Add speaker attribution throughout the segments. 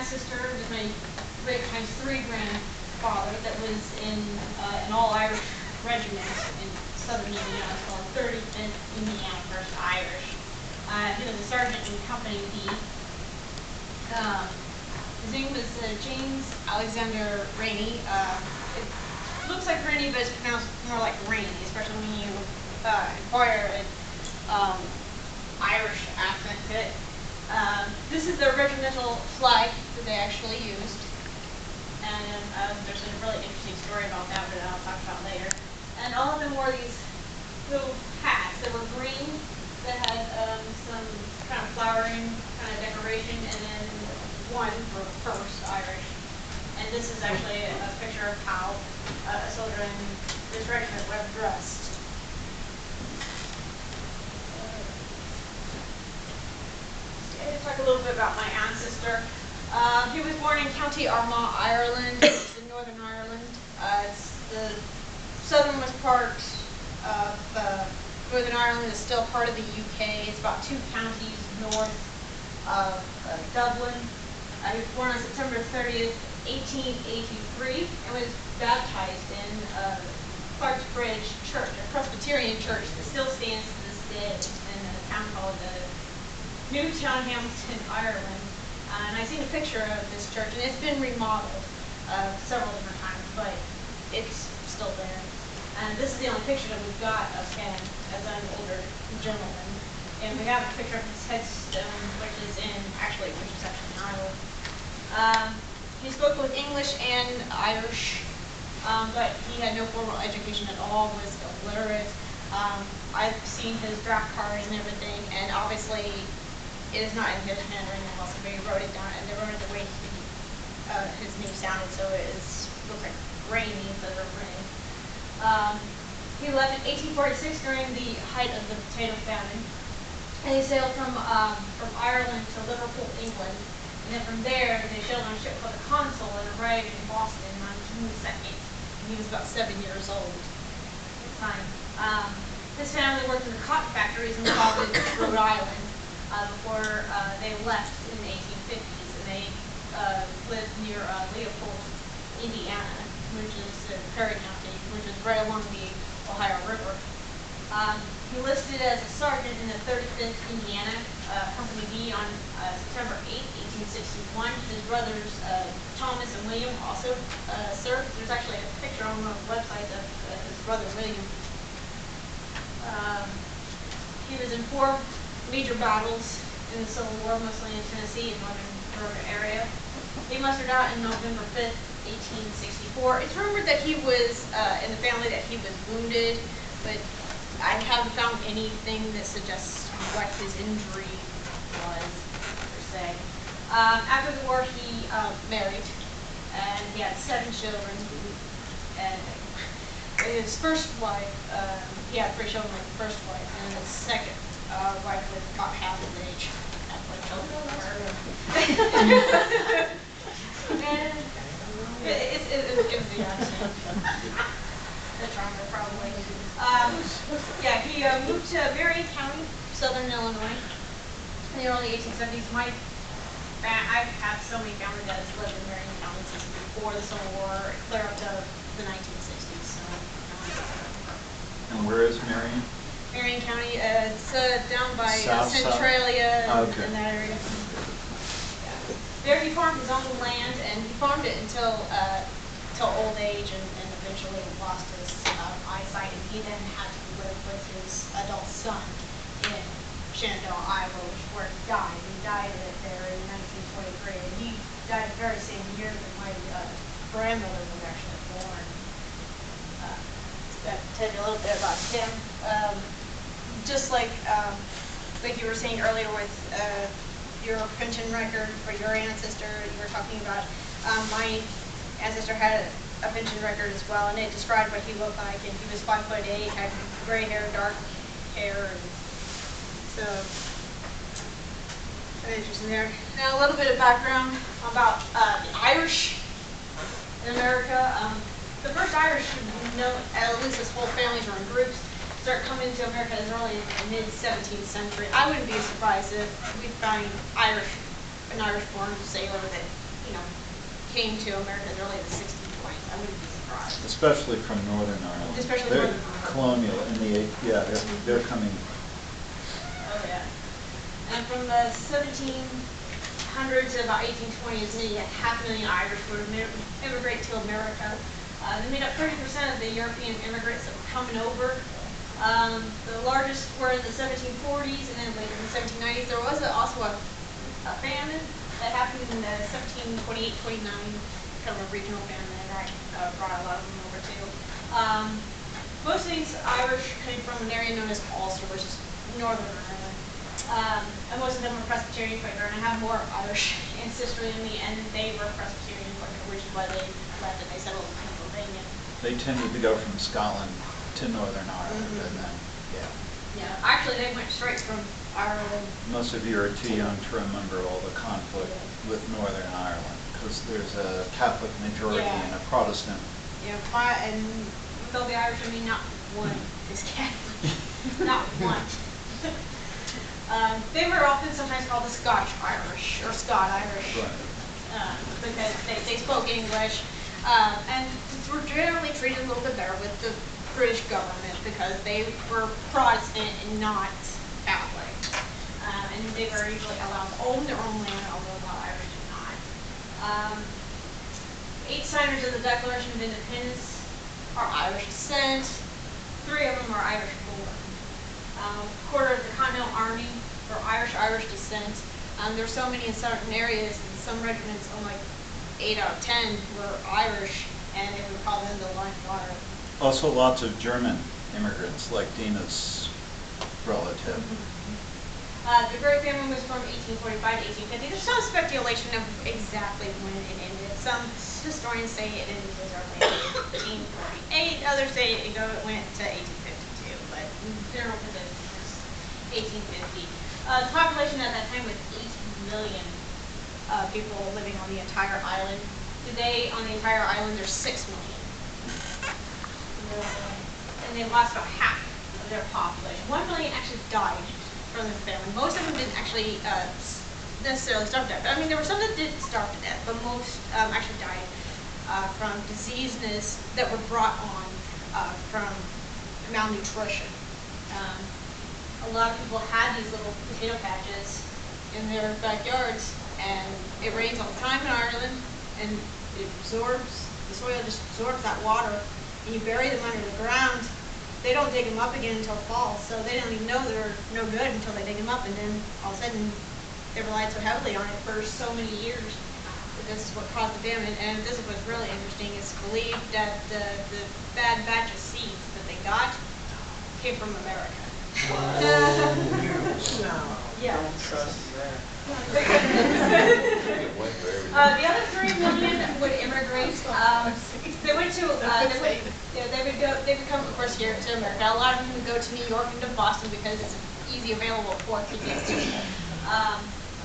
Speaker 1: ancestor was my great times 3 grandfather that was in an all-Irish regiment in southern Indiana called 35th Indiana 1st Irish. He was a sergeant in Company B. His name was James Alexander Rennie. It looks like Rennie, but it's pronounced more like Rainey, especially when you inquire an Irish accent to it. This is the regimental flag that they actually used, and there's a really interesting story about that that I'll talk about later. And all of them wore these little hats that were green that had some kind of flowering kind of decoration, and then one for First Irish. And this is actually a picture of how a soldier in this regiment would have dressed. To talk a little bit about my ancestor. He was born in County Armagh, Ireland, in Northern Ireland. It's the southernmost part of Northern Ireland is still part of the UK. It's about 2 counties north of Dublin. He was born on September 30th, 1883, and was baptized in Clark's Bridge Church, a Presbyterian church that still stands to this day in a town called Newtown, Hamilton, Ireland. And I've seen a picture of this church, and it's been remodeled several different times, but it's still there. And this is the only picture that we've got of him as an older gentleman. And we have a picture of his headstone, which is actually in Ireland. He spoke both English and Irish, but he had no formal education at all, was illiterate. I've seen his draft cards and everything, and obviously it is not in his handwriting also, but he wrote it down, and they wrote it the way his name sounded, so it looks like Rainy instead of Rain. He left in 1846 during the height of the potato famine, and he sailed from Ireland to Liverpool, England, and then from there they sailed on a ship called the Consul and arrived in Boston on June 2nd. And he was about 7 years old at the time. His family worked in the cotton factories in Providence, Rhode Island, before they left in the 1850s, and they lived near Leopold, Indiana, which is Perry County, which is right along the Ohio River. He listed as a sergeant in the 35th Indiana Company B on September 8, 1861. His brothers Thomas and William also served. There's actually a picture on the website of his brother William. He was in 4 major battles in the Civil War, mostly in Tennessee and northern area. He mustered out in November 5th, 1864. It's rumored that he was in the family that he was wounded, but I haven't found anything that suggests what his injury was, per se. After the war, he married, and he had 7 children. And his first wife, he had 3 children with the first wife, and his second wife was about half his age. And it gives the accent. The charmer, probably. Yeah, he moved to Marion County, southern Illinois, in the early 1870s. I have so many family that has lived in Marion County since before the Civil War, clear up to the 1960s. So,
Speaker 2: and where is Marion?
Speaker 1: Marion County, it's down by Centralia and that area. Yeah. There he farmed his own land, and he farmed it until old age, and eventually lost his eyesight, and he then had to live with his adult son in Shenandoah, Iowa, where he died. He died there in 1923, and he died the very same year that my grandmother was actually born. That tell you a little bit about him. Just like you were saying earlier with your pension record for your ancestor, you were talking about my ancestor had a pension record as well, and it described what he looked like, and he was 5'8", had gray hair, dark hair, and so interesting there. Now a little bit of background about the Irish in America. The first Irish, at least his whole families were in groups, started coming to America as early as the mid-17th century. I wouldn't be surprised if we find an Irish-born sailor that came to America as early as the 1620s. I wouldn't be surprised.
Speaker 2: Especially from Northern Ireland.
Speaker 1: Especially
Speaker 2: they're
Speaker 1: Northern Ireland.
Speaker 2: Colonial in the, yeah, they're coming.
Speaker 1: Oh yeah. And from the 1700s to about 1820s, maybe 500,000 Irish would immigrate to America. They made up 30% of the European immigrants that were coming over. The largest were in the 1740s, and then later in the 1790s. There was also a famine that happened in the 1728-29, kind of a regional famine that brought a lot of them over too. Most of these Irish came from an area known as Ulster, which is Northern Ireland. And most of them were Presbyterian Quaker, and I have more Irish ancestry in me, and they were Presbyterian Quaker, which is why they left and they settled in Pennsylvania.
Speaker 2: They tended to go from Scotland to Northern Ireland, and then,
Speaker 1: Yeah, actually they went straight from Ireland.
Speaker 2: most of you are too young to remember all the conflict with Northern Ireland, because there's a Catholic majority and a Protestant.
Speaker 1: Yeah, and with all the Irish, I mean, not one is Catholic. Not one. They were often sometimes called the Scotch Irish or Scot Irish, because they spoke English, and were generally treated a little bit better with the British government because they were Protestant and not Catholic, and they were usually allowed to own their own land, although a lot of Irish did not. 8 signers of the Declaration of Independence are Irish descent. 3 of them are Irish born. A quarter of the Continental Army were Irish descent. There's so many in certain areas, and some regiments, only 8 out of 10 were Irish, and they would call them the Line Water.
Speaker 2: Also lots of German immigrants, like Dina's relative.
Speaker 1: The Great Famine was from 1845 to 1850. There's some speculation of exactly when it ended. Some historians say it ended as early as 1848. Others say it went to 1852, but general position is 1850. The population at that time was 8 million people living on the entire island. Today, on the entire island, there's 6 million. And they lost about half of their population. 1 million actually died from the famine. Most of them didn't actually necessarily starve to death. I mean, there were some that did starve to death, but most actually died from diseases that were brought on from malnutrition. A lot of people had these little potato patches in their backyards, and it rains all the time in Ireland, and it absorbs, the soil just absorbs that water, and you bury them under the ground. They don't dig them up again until fall, so they don't even know they're no good until they dig them up, and then all of a sudden they relied so heavily on it for so many years that this is what caused the famine. And this is what's really interesting. It's believed that the bad batch of seeds that they got came from America. Yeah.
Speaker 3: Don't trust that.
Speaker 1: The other 3 million would immigrate. They went to, they would come, of course, here to America. A lot of them would go to New York and to Boston because it's easy available for people.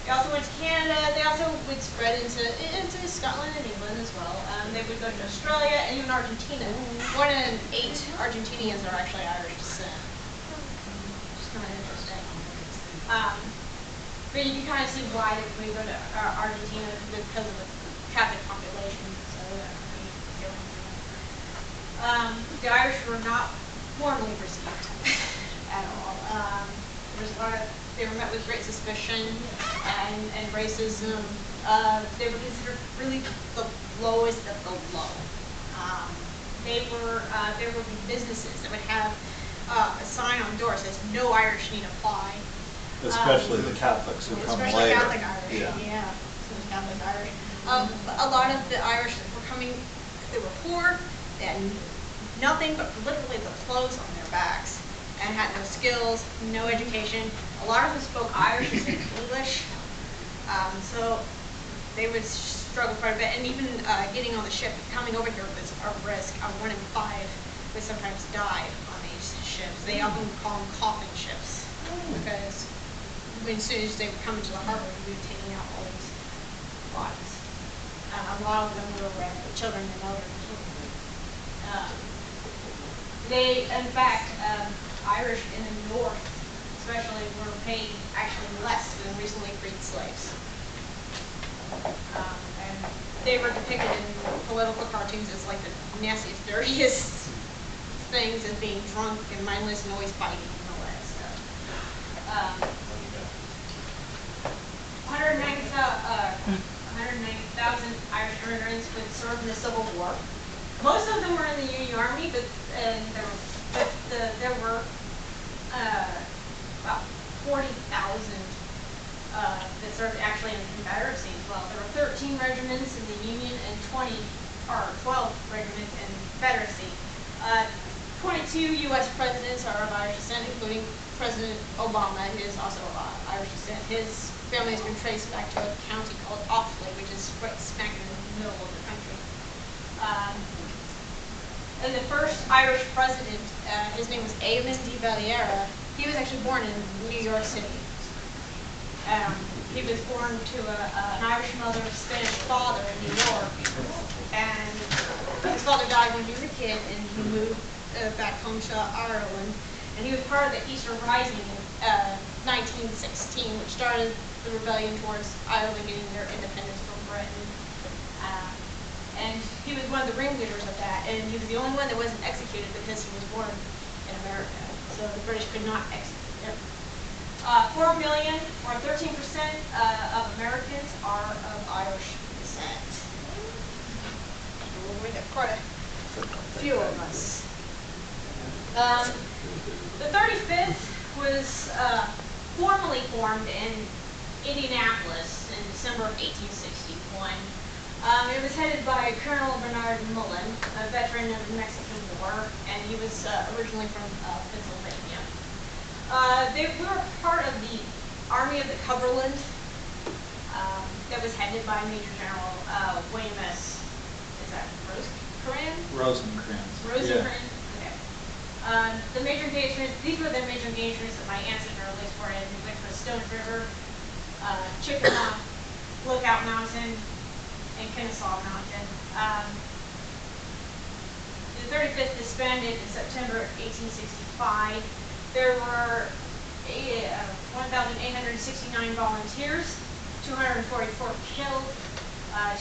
Speaker 1: They also went to Canada. They also would spread into Scotland and England as well. They would go to Australia and even Argentina. 1 in 8 Argentinians are actually Irish descent. Which is kind of interesting. But you can kind of see why we go to Argentina because of the Catholic population. So the Irish were not warmly received at all. There was a lot of, they were met with great suspicion and racism. They were considered really the lowest of the low. There would be businesses that would have a sign on the door that says "No Irish need apply."
Speaker 2: Especially the Catholics who come later.
Speaker 1: Especially Catholic Irish, yeah. So Catholic Irish. A lot of the Irish that were coming, they were poor, they had nothing but literally the clothes on their backs, and had no skills, no education. A lot of them spoke Irish instead of English, so they would struggle quite a bit. And even getting on the ship, coming over here was a risk. 1 in 5 would sometimes die on these ships. They often call them coffin ships because as soon as they would come into the harbor, we would be taking out all these bodies. A lot of them were children and elderly. They, in fact, Irish in the north, especially, were paid actually less than recently freed slaves. And they were depicted in political cartoons as like the nastiest, dirtiest things, as being drunk and mindless and always fighting and all that stuff. 190,000 Irish immigrants would serve in the Civil War. Most of them were in the Union Army, but there were about 40,000 that served actually in the Confederacy as well. There were 13 regiments in the Union and 12 regiments in the Confederacy. 22 U.S. presidents are of Irish descent, including President Obama, who is also of Irish descent. His family has been traced back to a county called Offaly, which is right smack in the middle of the country. And the first Irish president, his name was Eamon de Valera. He was actually born in New York City. He was born to an Irish mother, Spanish father in New York, and his father died when he was a kid, and he moved back home to Ireland. And he was part of the Easter Rising in 1916, which started the rebellion towards Ireland getting their independence from Britain. And he was one of the ringleaders of that, and he was the only one that wasn't executed because he was born in America. So the British could not execute him. 4 million, or 13% of Americans, are of Irish descent. We got quite a few of us. The 35th was formally formed in Indianapolis in December of 1861. It was headed by Colonel Bernard Mullen, a veteran of the Mexican War, and he was originally from Pennsylvania. They were part of the Army of the Cumberland that was headed by Major General William S. Is that Rosecrans?
Speaker 2: Rosencrantz.
Speaker 1: Rosencrantz. Yeah. Okay. The major engagements. These were the major engagements that my ancestor lists were in, which was Stone River, Chickamauga, Lookout Mountain, and Kennesaw Mountain. The 35th disbanded in September 1865. There were 1,869 volunteers, 244 killed,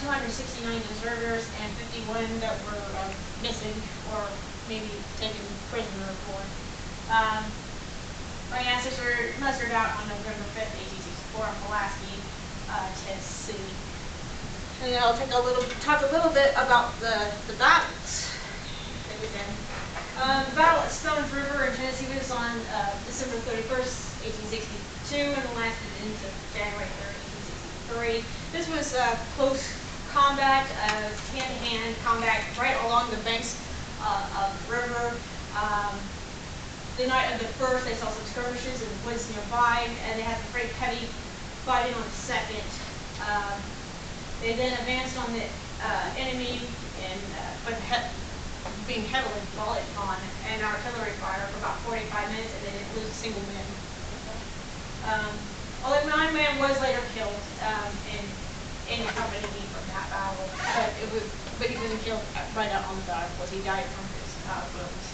Speaker 1: 269 deserters, and 51 that were missing or maybe taken prisoner of war. My ancestor mustered out on November 5th, 1864 in Pulaski, Tennessee. And then I'll talk a little bit about the battles that was in. The battle at Stones River in Tennessee was on December 31st, 1862, and lasted into January 3rd, 1863. This was close combat, hand-to-hand combat right along the banks of the river. The night of the 1st, they saw some skirmishes in the woods nearby, and they had some pretty heavy fighting on the 2nd. They then advanced on the enemy and being heavily volleyed upon, and artillery fire for about 45 minutes, and they didn't lose a single man. Although 9 men was later killed in accompanying me from that battle, but he wasn't killed right out on the battlefield. He died from his wounds.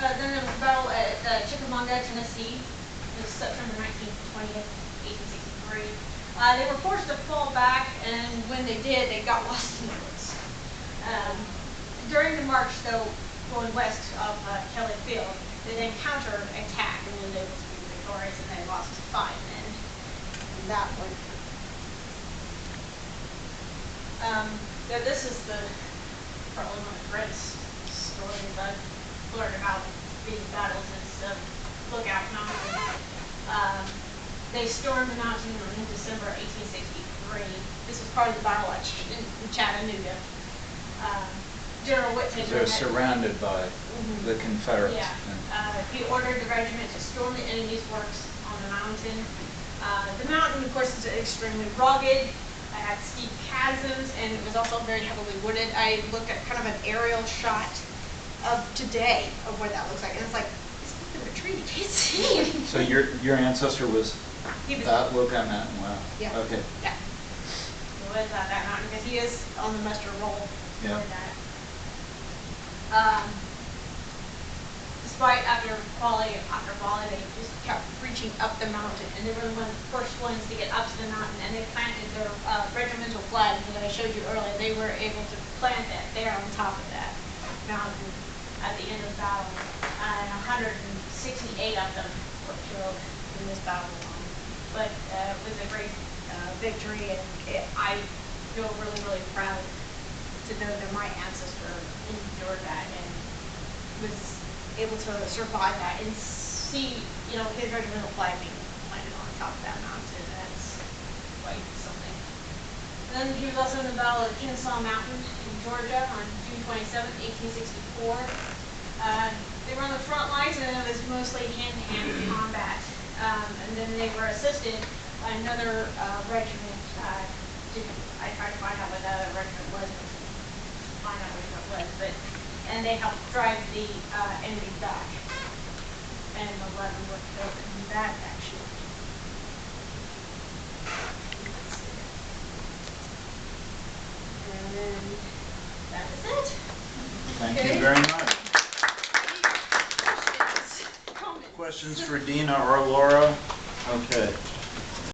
Speaker 1: Then there was a battle at Chickamauga, Tennessee. It was September 19th, 20th, 1863. They were forced to fall back, and when they did, they got lost in the woods. During the march, though, going west of Kelly Field, they then counter-attacked and was able to be victorious, and they lost 5 men in that one. So this is probably one of the greatest stories I've learned about these battles is Lookout Mountain. They stormed the mountain in December 1863. This was part of the battle at Chattanooga. General Whittaker.
Speaker 2: They're surrounded by the Confederates.
Speaker 1: Yeah. He ordered the regiment to storm the enemy's works on the mountain. The mountain, of course, is extremely rugged. It had steep chasms, and it was also very heavily wooded. I looked at kind of an aerial shot of today of what that looks like, and it's like, it's up in the tree, you can't see it.
Speaker 2: So your ancestor was that Lookout Mountain? Wow.
Speaker 1: Yeah.
Speaker 2: Okay.
Speaker 1: Yeah. He was that mountain because he is on the muster roll for that. despite after volley, they just kept reaching up the mountain, and they were one of the first ones to get up to the mountain, and they planted their regimental flag that I showed you earlier. They were able to plant that there on top of that mountain at the end of the battle, and 168 of them were killed in this battle alone. But it was a great victory, and I feel really, really proud to know that my ancestor endured that and was able to survive that and see, you know, his regimental flag being planted on top of that mountain. That's quite something. And then he was also in the Battle of Kennesaw Mountain in Georgia on June 27, 1864. They were on the front lines, and it was mostly hand-to-hand combat. And then they were assisted by another regiment. I tried to find out what that other regiment was, find out what it was, and they helped drive the enemy back, and 11 were killed in that action. And then that is it.
Speaker 2: Thank
Speaker 1: Okay.
Speaker 2: you very much.
Speaker 1: Questions? Comments?
Speaker 2: Questions for Dina or Laura? Okay.